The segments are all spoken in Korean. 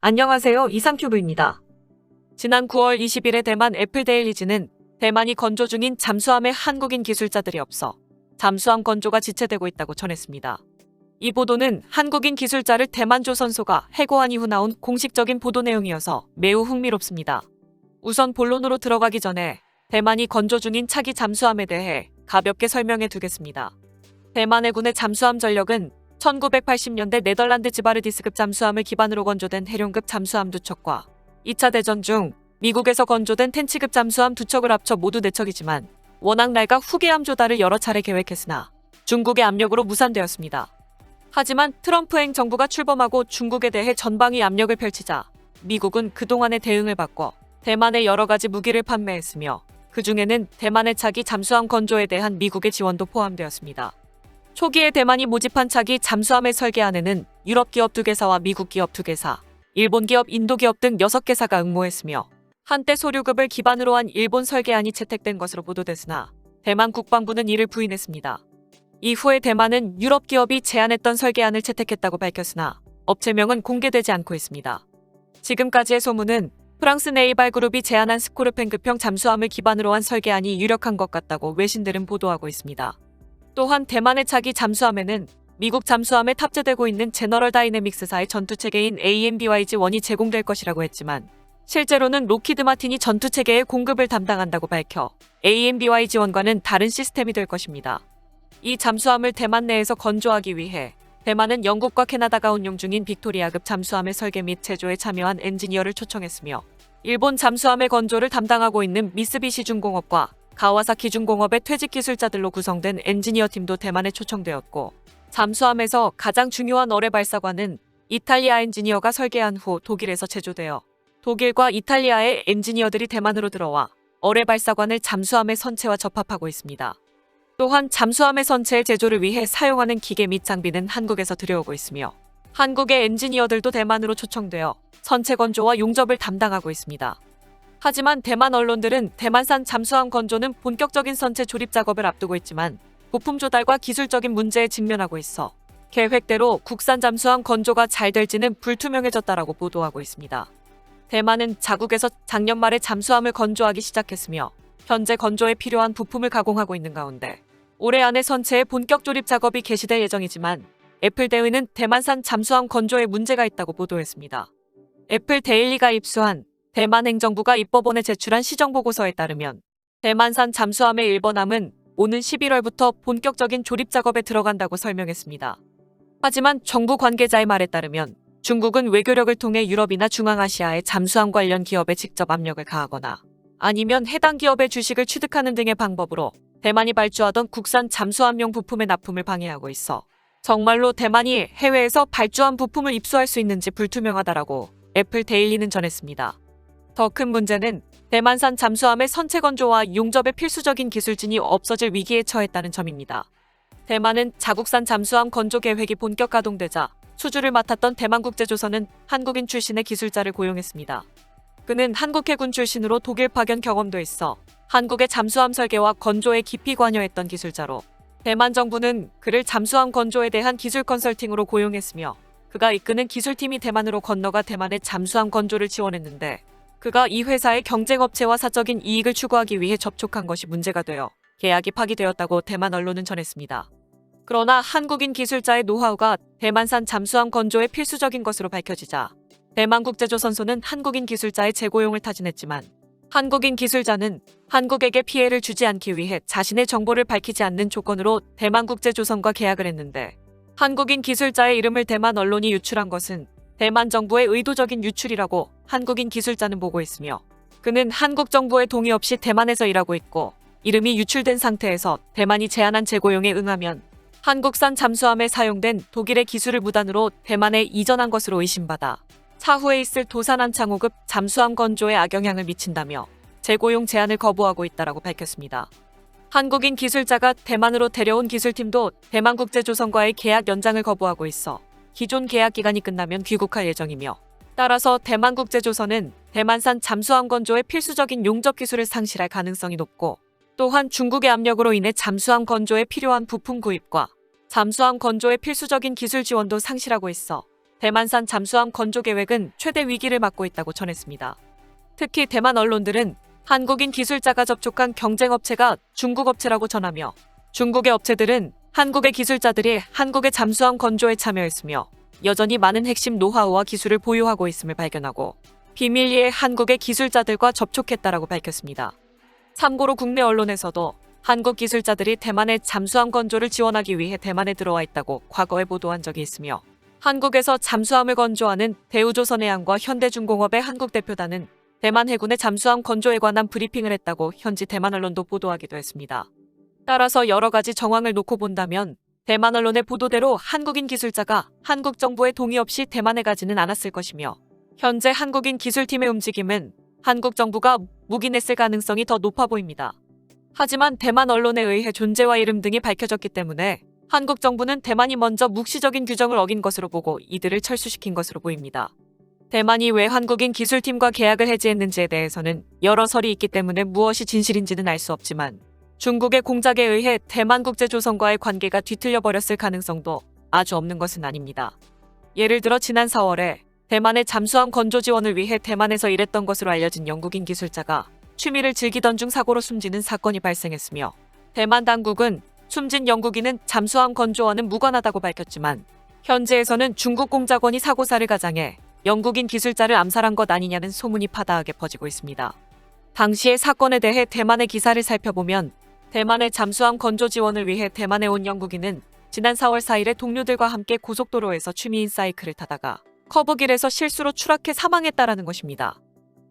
안녕하세요. 이상큐브입니다. 지난 9월 20일에 대만 애플데일리지는 대만이 건조 중인 잠수함에 한국인 기술자들이 없어 잠수함 건조가 지체되고 있다고 전했습니다. 이 보도는 한국인 기술자를 대만조선소가 해고한 이후 나온 공식적인 보도 내용이어서 매우 흥미롭습니다. 우선 본론으로 들어가기 전에 대만이 건조 중인 차기 잠수함에 대해 가볍게 설명해 두겠습니다. 대만 해군의 잠수함 전력은 1980년대 네덜란드 지바르디스급 잠수함을 기반으로 건조된 해룡급 잠수함 2척과 2차 대전 중 미국에서 건조된 텐치급 잠수함 2척을 합쳐 모두 4척이지만 워낙 낡아 후계함 조달을 여러 차례 계획했으나 중국의 압력으로 무산되었습니다. 하지만 트럼프 행 정부가 출범하고 중국에 대해 전방위 압력을 펼치자 미국은 그동안의 대응을 바꿔 대만에 여러 가지 무기를 판매했으며 그 중에는 대만의 차기 잠수함 건조에 대한 미국의 지원도 포함되었습니다. 초기에 대만이 모집한 차기 잠수함의 설계 안에는 유럽 기업 2개사와 미국 기업 2개사, 일본 기업, 인도 기업 등 6개사가 응모했으며 한때 소류급을 기반으로 한 일본 설계안이 채택된 것으로 보도됐으나 대만 국방부는 이를 부인했습니다. 이후에 대만은 유럽 기업이 제안했던 설계안을 채택했다고 밝혔으나 업체명은 공개되지 않고 있습니다. 지금까지의 소문은 프랑스 네이발 그룹이 제안한 스코르펜급형 잠수함을 기반으로 한 설계안이 유력한 것 같다고 외신들은 보도하고 있습니다. 또한 대만의 차기 잠수함에는 미국 잠수함에 탑재되고 있는 제너럴 다이내믹스사의 전투체계인 AMBYG-1이 제공될 것이라고 했지만 실제로는 로키드 마틴이 전투체계의 공급을 담당한다고 밝혀 AMBYG-1과는 다른 시스템이 될 것입니다. 이 잠수함을 대만 내에서 건조하기 위해 대만은 영국과 캐나다가 운용 중인 빅토리아급 잠수함의 설계 및 제조에 참여한 엔지니어를 초청했으며 일본 잠수함의 건조를 담당하고 있는 미쓰비시 중공업과 가와사키 중공업의 퇴직 기술자들로 구성된 엔지니어 팀도 대만에 초청되었고 잠수함에서 가장 중요한 어뢰 발사관은 이탈리아 엔지니어가 설계한 후 독일에서 제조되어 독일과 이탈리아의 엔지니어들이 대만으로 들어와 어뢰 발사관을 잠수함의 선체와 접합하고 있습니다. 또한 잠수함의 선체의 제조를 위해 사용하는 기계 및 장비는 한국에서 들여오고 있으며 한국의 엔지니어들도 대만으로 초청되어 선체 건조와 용접을 담당하고 있습니다. 하지만 대만 언론들은 대만산 잠수함 건조는 본격적인 선체 조립 작업을 앞두고 있지만 부품 조달과 기술적인 문제에 직면하고 있어 계획대로 국산 잠수함 건조가 잘 될지는 불투명해졌다라고 보도하고 있습니다. 대만은 자국에서 작년 말에 잠수함을 건조하기 시작했으며 현재 건조에 필요한 부품을 가공하고 있는 가운데 올해 안에 선체의 본격 조립 작업이 개시될 예정이지만 애플데일리는 대만산 잠수함 건조에 문제가 있다고 보도했습니다. 애플데일리가 입수한 대만 행정부가 입법원에 제출한 시정보고서에 따르면 대만산 잠수함의 일번함은 오는 11월부터 본격적인 조립 작업에 들어간다고 설명했습니다. 하지만 정부 관계자의 말에 따르면 중국은 외교력을 통해 유럽이나 중앙아시아의 잠수함 관련 기업에 직접 압력을 가하거나 아니면 해당 기업의 주식을 취득하는 등의 방법으로 대만이 발주하던 국산 잠수함용 부품의 납품을 방해하고 있어 정말로 대만이 해외에서 발주한 부품을 입수할 수 있는지 불투명하다라고 애플데일리는 전했습니다. 더 큰 문제는 대만산 잠수함의 선체 건조와 용접의 필수적인 기술진이 없어질 위기에 처했다는 점입니다. 대만은 자국산 잠수함 건조 계획이 본격 가동되자 수주를 맡았던 대만국제조선은 한국인 출신의 기술자를 고용했습니다. 그는 한국 해군 출신으로 독일 파견 경험도 있어 한국의 잠수함 설계와 건조에 깊이 관여했던 기술자로 대만 정부는 그를 잠수함 건조에 대한 기술 컨설팅으로 고용했으며 그가 이끄는 기술팀이 대만으로 건너가 대만의 잠수함 건조를 지원했는데 그가 이 회사의 경쟁업체와 사적인 이익을 추구하기 위해 접촉한 것이 문제가 되어 계약이 파기되었다고 대만 언론은 전했습니다. 그러나 한국인 기술자의 노하우가 대만산 잠수함 건조에 필수적인 것으로 밝혀지자 대만국제조선소는 한국인 기술자의 재고용을 타진했지만 한국인 기술자는 한국에게 피해를 주지 않기 위해 자신의 정보를 밝히지 않는 조건으로 대만국제조선과 계약을 했는데 한국인 기술자의 이름을 대만 언론이 유출한 것은 대만 정부의 의도적인 유출이라고 한국인 기술자는 보고 있으며 그는 한국 정부의 동의 없이 대만에서 일하고 있고 이름이 유출된 상태에서 대만이 제안한 재고용에 응하면 한국산 잠수함에 사용된 독일의 기술을 무단으로 대만에 이전한 것으로 의심받아 차후에 있을 도산한 창호급 잠수함 건조에 악영향을 미친다며 재고용 제안을 거부하고 있다라고 밝혔습니다. 한국인 기술자가 대만으로 데려온 기술팀도 대만국제조선과의 계약 연장을 거부하고 있어 기존 계약 기간이 끝나면 귀국할 예정이며 따라서 대만국제조선은 대만산 잠수함 건조의 필수적인 용접 기술을 상실할 가능성이 높고 또한 중국의 압력으로 인해 잠수함 건조에 필요한 부품 구입과 잠수함 건조의 필수적인 기술 지원도 상실하고 있어 대만산 잠수함 건조 계획은 최대 위기를 맞고 있다고 전했습니다. 특히 대만 언론들은 한국인 기술자가 접촉한 경쟁업체가 중국 업체라고 전하며 중국의 업체들은 한국의 기술자들이 한국의 잠수함 건조에 참여했으며 여전히 많은 핵심 노하우와 기술을 보유하고 있음을 발견하고 비밀리에 한국의 기술자들과 접촉했다라고 밝혔습니다. 참고로 국내 언론에서도 한국 기술자들이 대만의 잠수함 건조를 지원하기 위해 대만에 들어와 있다고 과거에 보도한 적이 있으며 한국에서 잠수함을 건조하는 대우조선해양과 현대중공업의 한국 대표단은 대만 해군의 잠수함 건조에 관한 브리핑을 했다고 현지 대만 언론도 보도하기도 했습니다. 따라서 여러 가지 정황을 놓고 본다면 대만 언론의 보도대로 한국인 기술자가 한국 정부의 동의 없이 대만에 가지는 않았을 것이며 현재 한국인 기술팀의 움직임은 한국 정부가 묵인했을 가능성이 더 높아 보입니다. 하지만 대만 언론에 의해 존재와 이름 등이 밝혀졌기 때문에 한국 정부는 대만이 먼저 묵시적인 규정을 어긴 것으로 보고 이들을 철수시킨 것으로 보입니다. 대만이 왜 한국인 기술팀과 계약을 해지했는지에 대해서는 여러 설이 있기 때문에 무엇이 진실인지는 알 수 없지만 중국의 공작에 의해 대만국제조선과의 관계가 뒤틀려 버렸을 가능성도 아주 없는 것은 아닙니다. 예를 들어 지난 4월에 대만의 잠수함 건조 지원을 위해 대만에서 일했던 것으로 알려진 영국인 기술자가 취미를 즐기던 중 사고로 숨지는 사건이 발생했으며 대만 당국은 숨진 영국인은 잠수함 건조와는 무관하다고 밝혔지만 현지에서는 중국 공작원이 사고사를 가장해 영국인 기술자를 암살한 것 아니냐는 소문이 파다하게 퍼지고 있습니다. 당시의 사건에 대해 대만의 기사를 살펴보면 대만의 잠수함 건조 지원을 위해 대만에 온 영국인은 지난 4월 4일에 동료들과 함께 고속도로에서 취미인 사이클을 타다가 커브길에서 실수로 추락해 사망했다라는 것입니다.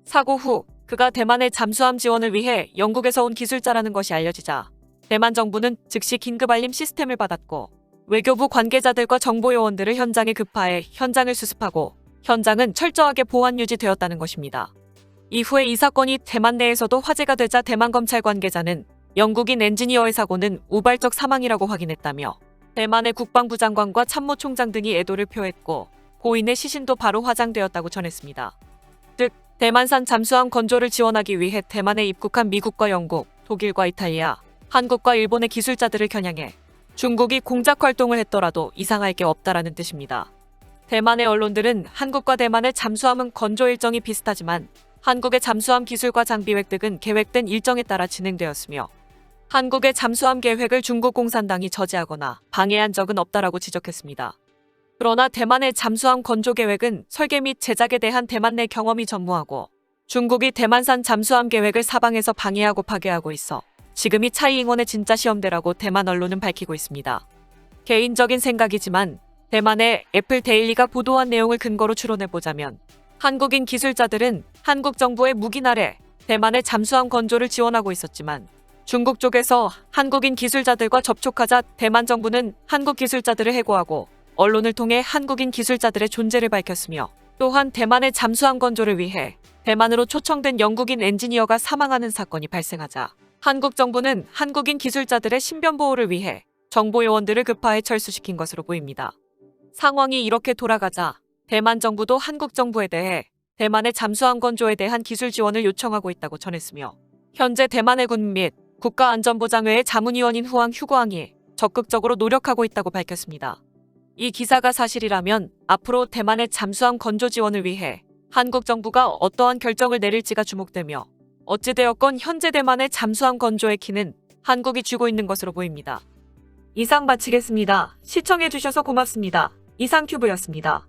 사고 후 그가 대만의 잠수함 지원을 위해 영국에서 온 기술자라는 것이 알려지자 대만 정부는 즉시 긴급 알림 시스템을 받았고 외교부 관계자들과 정보요원들을 현장에 급파해 현장을 수습하고 현장은 철저하게 보안 유지되었다는 것입니다. 이후에 이 사건이 대만 내에서도 화제가 되자 대만 검찰 관계자는 영국인 엔지니어의 사고는 우발적 사망이라고 확인했다며 대만의 국방부 장관과 참모총장 등이 애도를 표했고 고인의 시신도 바로 화장되었다고 전했습니다. 즉, 대만산 잠수함 건조를 지원하기 위해 대만에 입국한 미국과 영국, 독일과 이탈리아, 한국과 일본의 기술자들을 겨냥해 중국이 공작 활동을 했더라도 이상할 게 없다라는 뜻입니다. 대만의 언론들은 한국과 대만의 잠수함은 건조 일정이 비슷하지만 한국의 잠수함 기술과 장비 획득은 계획된 일정에 따라 진행되었으며 한국의 잠수함 계획을 중국 공산당이 저지하거나 방해한 적은 없다라고 지적했습니다. 그러나 대만의 잠수함 건조 계획은 설계 및 제작에 대한 대만 내 경험이 전무하고 중국이 대만산 잠수함 계획을 사방에서 방해하고 파괴하고 있어 지금이 차이잉원의 진짜 시험대라고 대만 언론은 밝히고 있습니다. 개인적인 생각이지만 대만의 애플 데일리가 보도한 내용을 근거로 추론해보자면 한국인 기술자들은 한국 정부의 묵인 아래 대만의 잠수함 건조를 지원하고 있었지만 중국 쪽에서 한국인 기술자들과 접촉하자 대만 정부는 한국 기술자들을 해고하고 언론을 통해 한국인 기술자들의 존재를 밝혔으며 또한 대만의 잠수함 건조를 위해 대만으로 초청된 영국인 엔지니어가 사망하는 사건이 발생하자 한국 정부는 한국인 기술자들의 신변 보호를 위해 정보요원들을 급파해 철수시킨 것으로 보입니다. 상황이 이렇게 돌아가자 대만 정부도 한국 정부에 대해 대만의 잠수함 건조에 대한 기술 지원을 요청하고 있다고 전했으며 현재 대만 해군 및 국가안전보장회의 자문위원인 후앙 휴거항이 적극적으로 노력하고 있다고 밝혔습니다. 이 기사가 사실이라면 앞으로 대만의 잠수함 건조 지원을 위해 한국 정부가 어떠한 결정을 내릴지가 주목되며 어찌되었건 현재 대만의 잠수함 건조의 키는 한국이 쥐고 있는 것으로 보입니다. 이상 마치겠습니다. 시청해주셔서 고맙습니다. 이상큐브였습니다.